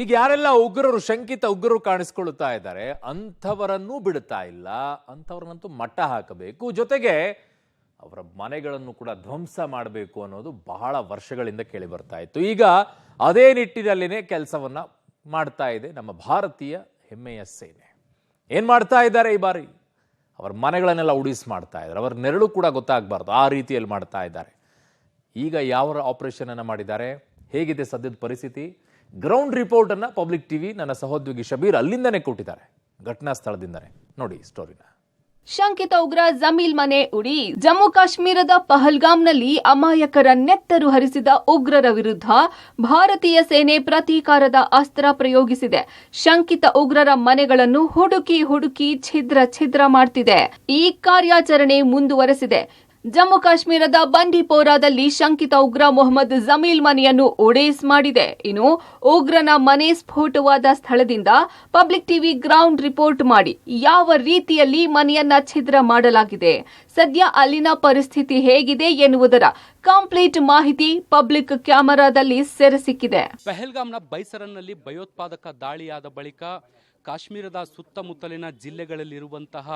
ಈಗ ಯಾರೆಲ್ಲ ಉಗ್ರರು ಶಂಕಿತ ಉಗ್ರರು ಕಾಣಿಸ್ಕೊಳ್ಳುತ್ತಾ ಇದ್ದಾರೆ ಅಂಥವರನ್ನೂ ಬಿಡುತ್ತಾ ಇಲ್ಲ, ಅಂಥವ್ರನ್ನಂತೂ ಮಟ್ಟ ಹಾಕಬೇಕು, ಜೊತೆಗೆ ಅವರ ಮನೆಗಳನ್ನು ಕೂಡ ಧ್ವಂಸ ಮಾಡಬೇಕು ಅನ್ನೋದು ಬಹಳ ವರ್ಷಗಳಿಂದ ಕೇಳಿ ಬರ್ತಾ ಇತ್ತು. ಈಗ ಅದೇ ನಿಟ್ಟಿನಲ್ಲಿನೇ ಕೆಲಸವನ್ನ ಮಾಡ್ತಾ ಇದೆ ನಮ್ಮ ಭಾರತೀಯ ಹೆಮ್ಮೆಯ ಸೇನೆ. ಏನ್ ಮಾಡ್ತಾ ಇದ್ದಾರೆ ಈ ಬಾರಿ? ಅವರ ಮನೆಗಳನ್ನೆಲ್ಲ ಉಡಿಸ್ ಮಾಡ್ತಾ ಇದ್ದಾರೆ, ಅವರ ನೆರಳು ಕೂಡ ಗೊತ್ತಾಗಬಾರ್ದು ಆ ರೀತಿಯಲ್ಲಿ ಮಾಡ್ತಾ ಇದ್ದಾರೆ. ಈಗ ಯಾವ ಆಪರೇಷನ್ ಅನ್ನ ಮಾಡಿದ್ದಾರೆ, ಹೇಗಿದೆ ಸದ್ಯದ ಪರಿಸ್ಥಿತಿ? ಗ್ರೌಂಡ್ ರಿಪೋರ್ಟ್ ಅನ್ನ ಪಬ್ಲಿಕ್ ಟಿವಿ ನನ್ನ ಸಹೋದ್ಯೋಗಿ ಶಬೀರ್ ಅಲ್ಲಿಂದನೇ ಕೊಟ್ಟಿದ್ದಾರೆ, ಘಟನಾ ಸ್ಥಳದಿಂದನೇ. ನೋಡಿ ಸ್ಟೋರಿನ. ಶಂಕಿತ ಉಗ್ರ ಜಮೀಲ್ ಮನೆ ಉಡಿ. ಜಮ್ಮು ಕಾಶ್ಮೀರದ ಪಹಲ್ಗಾಮ್ನಲ್ಲಿ ಅಮಾಯಕರ ನೆತ್ತರು ಹರಿಸಿದ ಉಗ್ರರ ವಿರುದ್ಧ ಭಾರತೀಯ ಸೇನೆ ಪ್ರತೀಕಾರದ ಅಸ್ತ್ರ ಪ್ರಯೋಗಿಸಿದೆ. ಶಂಕಿತ ಉಗ್ರರ ಮನೆಗಳನ್ನು ಹುಡುಕಿ ಛಿದ್ರ ಮಾಡ್ತಿದೆ. ಈ ಕಾರ್ಯಾಚರಣೆ ಮುಂದುವರೆಸಿದೆ. ಜಮ್ಮು ಕಾಶ್ಮೀರದ ಬಂಡಿಪೋರಾದಲ್ಲಿ ಶಂಕಿತ ಉಗ್ರ ಮೊಹಮ್ಮದ್ ಜಮೀಲ್ ಮನೆಯನ್ನು ಒಡೇಸ್ ಮಾಡಿದೆ. ಇನ್ನು ಉಗ್ರನ ಮನೆ ಸ್ಫೋಟವಾದ ಸ್ಥಳದಿಂದ ಪಬ್ಲಿಕ್ ಟಿವಿ ಗ್ರೌಂಡ್ ರಿಪೋರ್ಟ್ ಮಾಡಿ ಯಾವ ರೀತಿಯಲ್ಲಿ ಮನೆಯನ್ನ ಛಿದ್ರ ಮಾಡಲಾಗಿದೆ, ಸದ್ಯ ಅಲ್ಲಿನ ಪರಿಸ್ಥಿತಿ ಹೇಗಿದೆ ಎನ್ನುವುದರ ಕಂಪ್ಲೀಟ್ ಮಾಹಿತಿ ಪಬ್ಲಿಕ್ ಕ್ಯಾಮೆರಾದಲ್ಲಿ ಸೆರೆ ಸಿಕ್ಕಿದೆ. ಪಹಲ್ಗಾಮ್ನ ಬೈಸರನ್ನಲ್ಲಿ ಭಯೋತ್ಪಾದಕ ದಾಳಿಯಾದ ಬಳಿಕ ಕಾಶ್ಮೀರದ ಸುತ್ತಮುತ್ತಲಿನ ಜಿಲ್ಲೆಗಳಲ್ಲಿರುವಂತಹ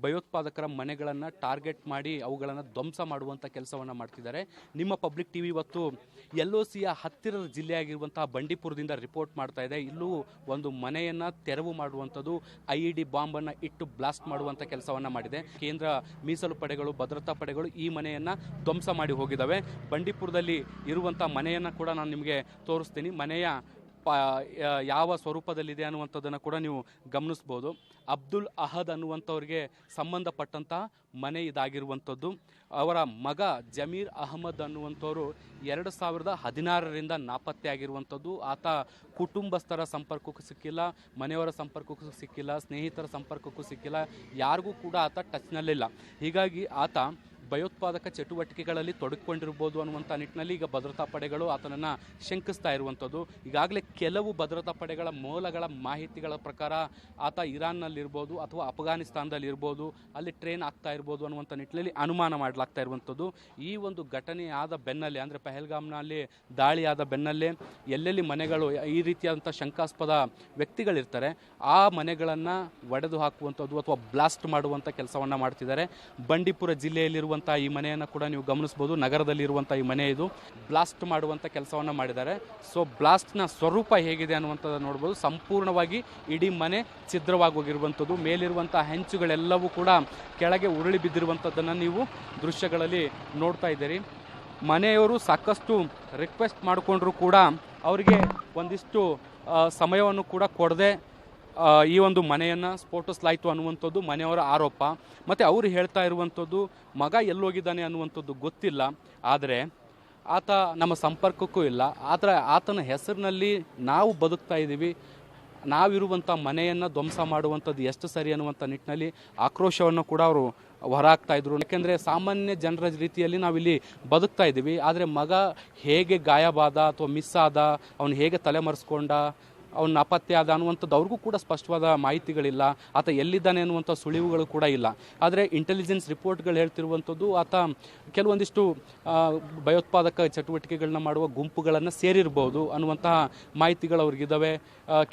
ಭಯೋತ್ಪಾದಕರ ಮನೆಗಳನ್ನು ಟಾರ್ಗೆಟ್ ಮಾಡಿ ಅವುಗಳನ್ನು ಧ್ವಂಸ ಮಾಡುವಂಥ ಕೆಲಸವನ್ನು ಮಾಡ್ತಿದ್ದಾರೆ. ನಿಮ್ಮ ಪಬ್ಲಿಕ್ ಟಿವಿ ಇವತ್ತು LOCಯ ಹತ್ತಿರದ ಜಿಲ್ಲೆಯಾಗಿರುವಂತಹ ಬಂಡೀಪುರದಿಂದ ರಿಪೋರ್ಟ್ ಮಾಡ್ತಾ ಇದೆ. ಇಲ್ಲೂ ಒಂದು ಮನೆಯನ್ನು ತೆರವು ಮಾಡುವಂಥದ್ದು, IED ಬಾಂಬನ್ನು ಇಟ್ಟು ಬ್ಲಾಸ್ಟ್ ಮಾಡುವಂಥ ಕೆಲಸವನ್ನು ಮಾಡಿದೆ. ಕೇಂದ್ರ ಮೀಸಲು ಪಡೆಗಳು, ಭದ್ರತಾ ಪಡೆಗಳು ಈ ಮನೆಯನ್ನು ಧ್ವಂಸ ಮಾಡಿ ಹೋಗಿದ್ದಾವೆ. ಬಂಡೀಪುರದಲ್ಲಿ ಇರುವಂಥ ಮನೆಯನ್ನು ಕೂಡ ನಾನು ನಿಮಗೆ ತೋರಿಸ್ತೀನಿ. ಮನೆಯ ಯಾವ ಸ್ವರೂಪದಲ್ಲಿದೆ ಅನ್ನುವಂಥದ್ದನ್ನು ಕೂಡ ನೀವು ಗಮನಿಸ್ಬೋದು. ಅಬ್ದುಲ್ ಅಹದ್ ಅನ್ನುವಂಥವ್ರಿಗೆ ಸಂಬಂಧಪಟ್ಟಂತಹ ಮನೆ ಇದಾಗಿರುವಂಥದ್ದು. ಅವರ ಮಗ ಜಮೀರ್ ಅಹಮದ್ ಅನ್ನುವಂಥವರು 2016ರಿಂದ ನಾಪತ್ತೆ ಆಗಿರುವಂಥದ್ದು. ಆತ ಕುಟುಂಬಸ್ಥರ ಸಂಪರ್ಕಕ್ಕೂ ಸಿಕ್ಕಿಲ್ಲ, ಮನೆಯವರ ಸಂಪರ್ಕಕ್ಕೂ ಸಿಕ್ಕಿಲ್ಲ, ಸ್ನೇಹಿತರ ಸಂಪರ್ಕಕ್ಕೂ ಸಿಕ್ಕಿಲ್ಲ, ಯಾರಿಗೂ ಕೂಡ ಆತ ಟಚ್ನಲ್ಲಿಲ್ಲ. ಹೀಗಾಗಿ ಆತ ಭಯೋತ್ಪಾದಕ ಚಟುವಟಿಕೆಗಳಲ್ಲಿ ತೊಡಗಿಕೊಂಡಿರ್ಬೋದು ಅನ್ನುವಂಥ ನಿಟ್ಟಿನಲ್ಲಿ ಈಗ ಭದ್ರತಾ ಪಡೆಗಳು ಆತನನ್ನು ಶಂಕಿಸ್ತಾ ಇರುವಂಥದ್ದು. ಈಗಾಗಲೇ ಕೆಲವು ಭದ್ರತಾ ಪಡೆಗಳ ಮೂಲಗಳ ಮಾಹಿತಿಗಳ ಪ್ರಕಾರ ಆತ ಇರಾನ್ನಲ್ಲಿರ್ಬೋದು ಅಥವಾ ಅಫ್ಘಾನಿಸ್ತಾನದಲ್ಲಿರ್ಬೋದು, ಅಲ್ಲಿ ಟ್ರೈನ್ ಆಗ್ತಾ ಇರ್ಬೋದು ಅನ್ನುವಂಥ ನಿಟ್ಟಿನಲ್ಲಿ ಅನುಮಾನ ಮಾಡಲಾಗ್ತಾ ಇರುವಂಥದ್ದು. ಈ ಒಂದು ಘಟನೆಯಾದ ಬೆನ್ನಲ್ಲೇ, ಅಂದರೆ ಪಹಲ್ಗಾಮ್ನಲ್ಲಿ ದಾಳಿಯಾದ ಬೆನ್ನಲ್ಲೇ ಎಲ್ಲೆಲ್ಲಿ ಮನೆಗಳು ಈ ರೀತಿಯಾದಂಥ ಶಂಕಾಸ್ಪದ ವ್ಯಕ್ತಿಗಳಿರ್ತಾರೆ ಆ ಮನೆಗಳನ್ನು ಒಡೆದು ಹಾಕುವಂಥದ್ದು ಅಥವಾ ಬ್ಲಾಸ್ಟ್ ಮಾಡುವಂಥ ಕೆಲಸವನ್ನು ಮಾಡ್ತಿದ್ದಾರೆ. ಬಂಡೀಪುರ ಜಿಲ್ಲೆಯಲ್ಲಿರುವಂಥ ಈ ಮನೆಯನ್ನು ಕೂಡ ನೀವು ಗಮನಿಸಬಹುದು. ನಗರದಲ್ಲಿರುವಂಥ ಈ ಮನೆ ಇದು ಬ್ಲಾಸ್ಟ್ ಮಾಡುವಂಥ ಕೆಲಸವನ್ನು ಮಾಡಿದ್ದಾರೆ. ಸೊ ಬ್ಲಾಸ್ಟ್ನ ಸ್ವರೂಪ ಹೇಗಿದೆ ಅನ್ನುವಂಥದ್ದು ನೋಡ್ಬೋದು. ಸಂಪೂರ್ಣವಾಗಿ ಇಡೀ ಮನೆ ಛಿದ್ರವಾಗಿ ಹೋಗಿರುವಂಥದ್ದು, ಮೇಲಿರುವಂಥ ಹೆಂಚುಗಳೆಲ್ಲವೂ ಕೂಡ ಕೆಳಗೆ ಉರುಳಿ ಬಿದ್ದಿರುವಂಥದ್ದನ್ನು ನೀವು ದೃಶ್ಯಗಳಲ್ಲಿ ನೋಡ್ತಾ ಇದ್ದೀರಿ. ಮನೆಯವರು ಸಾಕಷ್ಟು ರಿಕ್ವೆಸ್ಟ್ ಮಾಡಿಕೊಂಡ್ರು ಕೂಡ ಅವರಿಗೆ ಒಂದಿಷ್ಟು ಸಮಯವನ್ನು ಕೂಡ ಕೊಡದೆ ಈ ಒಂದು ಮನೆಯನ್ನು ಸ್ಫೋಟಿಸಲಾಯಿತು ಅನ್ನುವಂಥದ್ದು ಮನೆಯವರ ಆರೋಪ. ಮತ್ತು ಅವರು ಹೇಳ್ತಾ ಇರುವಂಥದ್ದು ಮಗ ಎಲ್ಲೋಗಿದ್ದಾನೆ ಅನ್ನುವಂಥದ್ದು ಗೊತ್ತಿಲ್ಲ, ಆದರೆ ಆತ ನಮ್ಮ ಸಂಪರ್ಕಕ್ಕೂ ಇಲ್ಲ, ಆದರೆ ಆತನ ಹೆಸರಿನಲ್ಲಿ ನಾವು ಬದುಕ್ತಾ ಇದ್ದೀವಿ, ನಾವಿರುವಂಥ ಮನೆಯನ್ನು ಧ್ವಂಸ ಮಾಡುವಂಥದ್ದು ಎಷ್ಟು ಸರಿ ಅನ್ನುವಂಥ ನಿಟ್ಟಿನಲ್ಲಿ ಆಕ್ರೋಶವನ್ನು ಕೂಡ ಅವರು ಹೊರಹಾಕ್ತಾ ಇದ್ರು. ಯಾಕೆಂದರೆ ಸಾಮಾನ್ಯ ಜನರ ರೀತಿಯಲ್ಲಿ ನಾವಿಲ್ಲಿ ಬದುಕ್ತಾ ಇದ್ದೀವಿ, ಆದರೆ ಮಗ ಹೇಗೆ ಗಾಯಬಾದ ಅಥವಾ ಮಿಸ್ ಆದ, ಅವನು ಹೇಗೆ ತಲೆಮರೆಸ್ಕೊಂಡ, ಅವನು ನಾಪತ್ತೆ ಆದ ಅನ್ನುವಂಥದ್ದು ಅವ್ರಿಗೂ ಕೂಡ ಸ್ಪಷ್ಟವಾದ ಮಾಹಿತಿಗಳಿಲ್ಲ. ಆತ ಎಲ್ಲಿದ್ದಾನೆ ಅನ್ನುವಂಥ ಸುಳಿವುಗಳು ಕೂಡ ಇಲ್ಲ. ಆದರೆ ಇಂಟೆಲಿಜೆನ್ಸ್ ರಿಪೋರ್ಟ್ಗಳು ಹೇಳ್ತಿರುವಂಥದ್ದು ಆತ ಕೆಲವೊಂದಿಷ್ಟು ಭಯೋತ್ಪಾದಕ ಚಟುವಟಿಕೆಗಳನ್ನ ಮಾಡುವ ಗುಂಪುಗಳನ್ನು ಸೇರಿರ್ಬೋದು ಅನ್ನುವಂತಹ ಮಾಹಿತಿಗಳು ಅವ್ರಿಗಿದ್ದಾವೆ.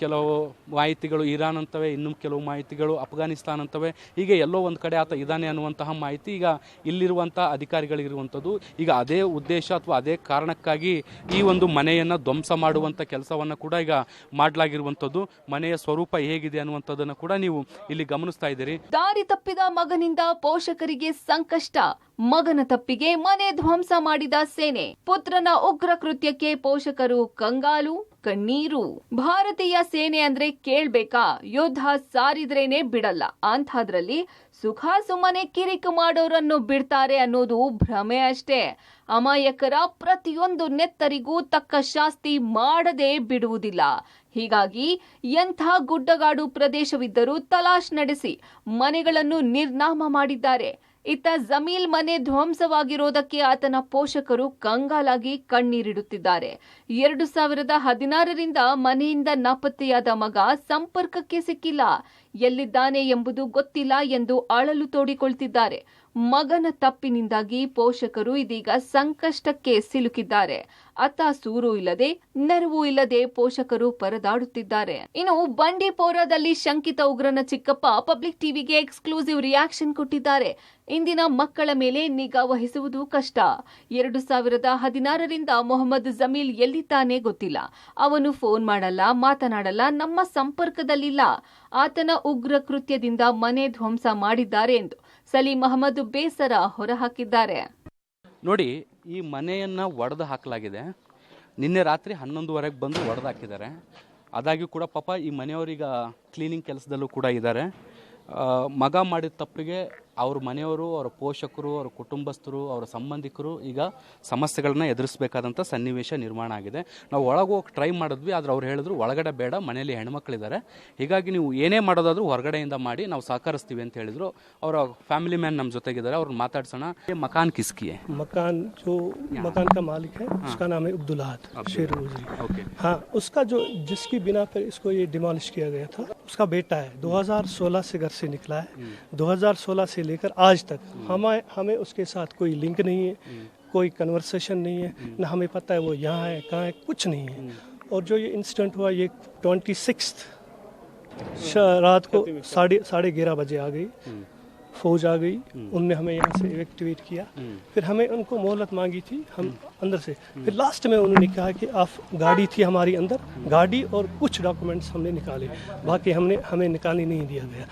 ಕೆಲವು ಮಾಹಿತಿಗಳು ಇರಾನ್ ಅಂತವೆ, ಇನ್ನೂ ಕೆಲವು ಮಾಹಿತಿಗಳು ಅಫ್ಘಾನಿಸ್ತಾನ್ ಅಂತವೆ. ಹೀಗೆ ಎಲ್ಲೋ ಒಂದು ಕಡೆ ಆತ ಇದ್ದಾನೆ ಅನ್ನುವಂತಹ ಮಾಹಿತಿ ಈಗ ಇಲ್ಲಿರುವಂಥ ಅಧಿಕಾರಿಗಳಿರುವಂಥದ್ದು. ಈಗ ಅದೇ ಉದ್ದೇಶ ಅಥವಾ ಅದೇ ಕಾರಣಕ್ಕಾಗಿ ಈ ಒಂದು ಮನೆಯನ್ನು ಧ್ವಂಸ ಮಾಡುವಂಥ ಕೆಲಸವನ್ನು ಕೂಡ ಈಗ ಮಾಡಲಾಗಿರುವಂಥದ್ದು. ಮನೆಯ ಸ್ವರೂಪ ಹೇಗಿದೆ ಅನ್ನುವಂಥದ್ದನ್ನು ಕೂಡ ನೀವು ಇಲ್ಲಿ ಗಮನಿಸ್ತಾ ಇದ್ದೀರಿ. ದಾರಿ ತಪ್ಪಿದ ಮಗನಿಂದ ಪೋಷಕರಿಗೆ ಸಂಕಷ್ಟ. ಮಗನ ತಪ್ಪಿಗೆ ಮನೆ ಧ್ವಂಸ ಮಾಡಿದ ಸೇನೆ. ಪುತ್ರನ ಉಗ್ರ ಕೃತ್ಯಕ್ಕೆ ಪೋಷಕರು ಕಂಗಾಲು, ಕಣ್ಣೀರು. ಭಾರತೀಯ ಸೇನೆ ಅಂದ್ರೆ ಕೇಳ್ಬೇಕಾ? ಯುದ್ಧ ಸಾರಿದ್ರೇನೆ ಬಿಡಲ್ಲ. ಅಂಥದ್ರಲ್ಲಿ ಸುಖ ಸುಮ್ಮನೆ ಕಿರಿಕ್ ಮಾಡೋರನ್ನು ಬಿಡ್ತಾರೆ ಅನ್ನೋದು ಭ್ರಮೆ ಅಷ್ಟೇ. ಅಮಾಯಕರ ಪ್ರತಿಯೊಂದು ನೆತ್ತರಿಗೂ ತಕ್ಕ ಶಾಸ್ತಿ ಮಾಡದೆ ಬಿಡುವುದಿಲ್ಲ. ಹೀಗಾಗಿ ಎಂಥ ಗುಡ್ಡಗಾಡು ಪ್ರದೇಶವಿದ್ದರೂ ತಲಾಶ್ ನಡೆಸಿ ಮನೆಗಳನ್ನು ನಿರ್ನಾಮ ಮಾಡಿದ್ದಾರೆ. ಇತ್ತ ಜಮೀಲ್ ಮನೆ ಧ್ವಂಸವಾಗಿರೋದಕ್ಕೆ ಆತನ ಪೋಷಕರು ಕಂಗಾಲಾಗಿ ಕಣ್ಣೀರಿಡುತ್ತಿದ್ದಾರೆ. 2016ರಿಂದ ಮನೆಯಿಂದ ನಾಪತ್ತೆಯಾದ ಮಗ ಸಂಪರ್ಕಕ್ಕೆ ಸಿಕ್ಕಿಲ್ಲ, ಎಲ್ಲಿದ್ದಾನೆ ಎಂಬುದು ಗೊತ್ತಿಲ್ಲ ಎಂದು ಅಳಲು ತೋಡಿಕೊಳ್ತಿದ್ದಾರೆ. ಮಗನ ತಪ್ಪಿನಿಂದಾಗಿ ಪೋಷಕರು ಇದೀಗ ಸಂಕಷ್ಟಕ್ಕೆ ಸಿಲುಕಿದ್ದಾರೆ. ಅತ್ತ ಸೂರು ಇಲ್ಲದೆ ನೆರವು ಇಲ್ಲದೆ ಪೋಷಕರು ಪರದಾಡುತ್ತಿದ್ದಾರೆ. ಇನ್ನು ಬಂಡೀಪೋರಾದಲ್ಲಿ ಶಂಕಿತ ಉಗ್ರನ ಚಿಕ್ಕಪ್ಪ ಪಬ್ಲಿಕ್ ಟಿವಿಗೆ ಎಕ್ಸ್ಕ್ಲೂಸಿವ್ ರಿಯಾಕ್ಷನ್ ಕೊಟ್ಟಿದ್ದಾರೆ. ಇಂದಿನ ಮಕ್ಕಳ ಮೇಲೆ ನಿಗಾ ವಹಿಸುವುದು ಕಷ್ಟ. 2016ರಿಂದ ಮೊಹಮ್ಮದ್ ಜಮೀಲ್ ಎಲ್ಲಿದ್ದಾನೆ ಗೊತ್ತಿಲ್ಲ. ಅವನು ಫೋನ್ ಮಾಡಲ್ಲ, ಮಾತನಾಡಲ್ಲ, ನಮ್ಮ ಸಂಪರ್ಕದಲ್ಲಿಲ್ಲ. ಆತನ ಉಗ್ರ ಕೃತ್ಯದಿಂದ ಮನೆ ಧ್ವಂಸ ಮಾಡಿದ್ದಾರೆ ಎಂದು ಸಲೀಂ ಅಹಮದ್ ಬೇಸರ ಹೊರಹಾಕಿದ್ದಾರೆ. ನೋಡಿ, ಈ ಮನೆಯನ್ನು ಒಡೆದು ಹಾಕಲಾಗಿದೆ. ನಿನ್ನೆ ರಾತ್ರಿ 11:30ಗೆ ಬಂದು ಒಡೆದು ಹಾಕಿದ್ದಾರೆ. ಆದಾಗ್ಯೂ ಕೂಡ ಪಾಪ ಈ ಮನೆಯವರೀಗ ಕ್ಲೀನಿಂಗ್ ಕೆಲಸದಲ್ಲೂ ಕೂಡ ಇದ್ದಾರೆ. ಮಗ ಮಾಡಿದ ತಪ್ಪಿಗೆ ಅವ್ರ ಮನೆಯವರು, ಅವರ ಪೋಷಕರು, ಅವರ ಕುಟುಂಬಸ್ಥರು, ಅವರ ಸಂಬಂಧಿಕರು ಈಗ ಸಮಸ್ಯೆಗಳನ್ನ ಎದುರಿಸಬೇಕಾದಂಥ ಸನ್ನಿವೇಶ ನಿರ್ಮಾಣ ಆಗಿದೆ. ನಾವು ಒಳಗೆ ಹೋಗಿ ಟ್ರೈ ಮಾಡಿದ್ವಿ, ಆದರೆ ಅವ್ರು ಹೇಳಿದ್ರು ಒಳಗಡೆ ಬೇಡ, ಮನೆಯಲ್ಲಿ ಹೆಣ್ಮಕ್ಳಿದ್ದಾರೆ, ಹೀಗಾಗಿ ನೀವು ಏನೇ ಮಾಡೋದಾದ್ರೂ ಹೊರಗಡೆಯಿಂದ ಮಾಡಿ, ನಾವು ಸಹಕರಿಸ್ತೀವಿ ಅಂತ ಹೇಳಿದ್ರು. ಅವರ ಫ್ಯಾಮಿಲಿ ಮ್ಯಾನ್ ನಮ್ಮ ಜೊತೆಗಿದ್ದಾರೆ, ಅವ್ರನ್ನ ಮಾತಾಡ್ಸೋಣ. ಮಕಾನ್ ಕಿಸ್ಕಿ मकान जो मकान का मालिक है उसका नाम है अब्दुल अहद शेर गुजरी। ओके। हाँ, उसका जो जिसकी बिना पर इसको ये डिमोलिश किया गया था उसका बेटा है। 2016 से घर से निकला है। 2016 से लेकर आज तक हमें उसके साथ कोई लिंक नहीं है, कोई कन्वर्सेशन नहीं है, न हमें पता है वो यहाँ है कहाँ है, कुछ नहीं है। और जो ये इंसिडेंट हुआ ये 26 रात को 11:30 बजे आ गई, फौज आ गई, उनने हमें यहाँ से इवैक्यूएट किया। फिर हमें उनको मोहलत मांगी थी हम अंदर से, फिर लास्ट में उन्होंने कहा कि आप गाड़ी थी हमारी अंदर, गाड़ी और कुछ डॉक्यूमेंट्स हमने निकाले, बाकी हमें निकालने नहीं दिया गया।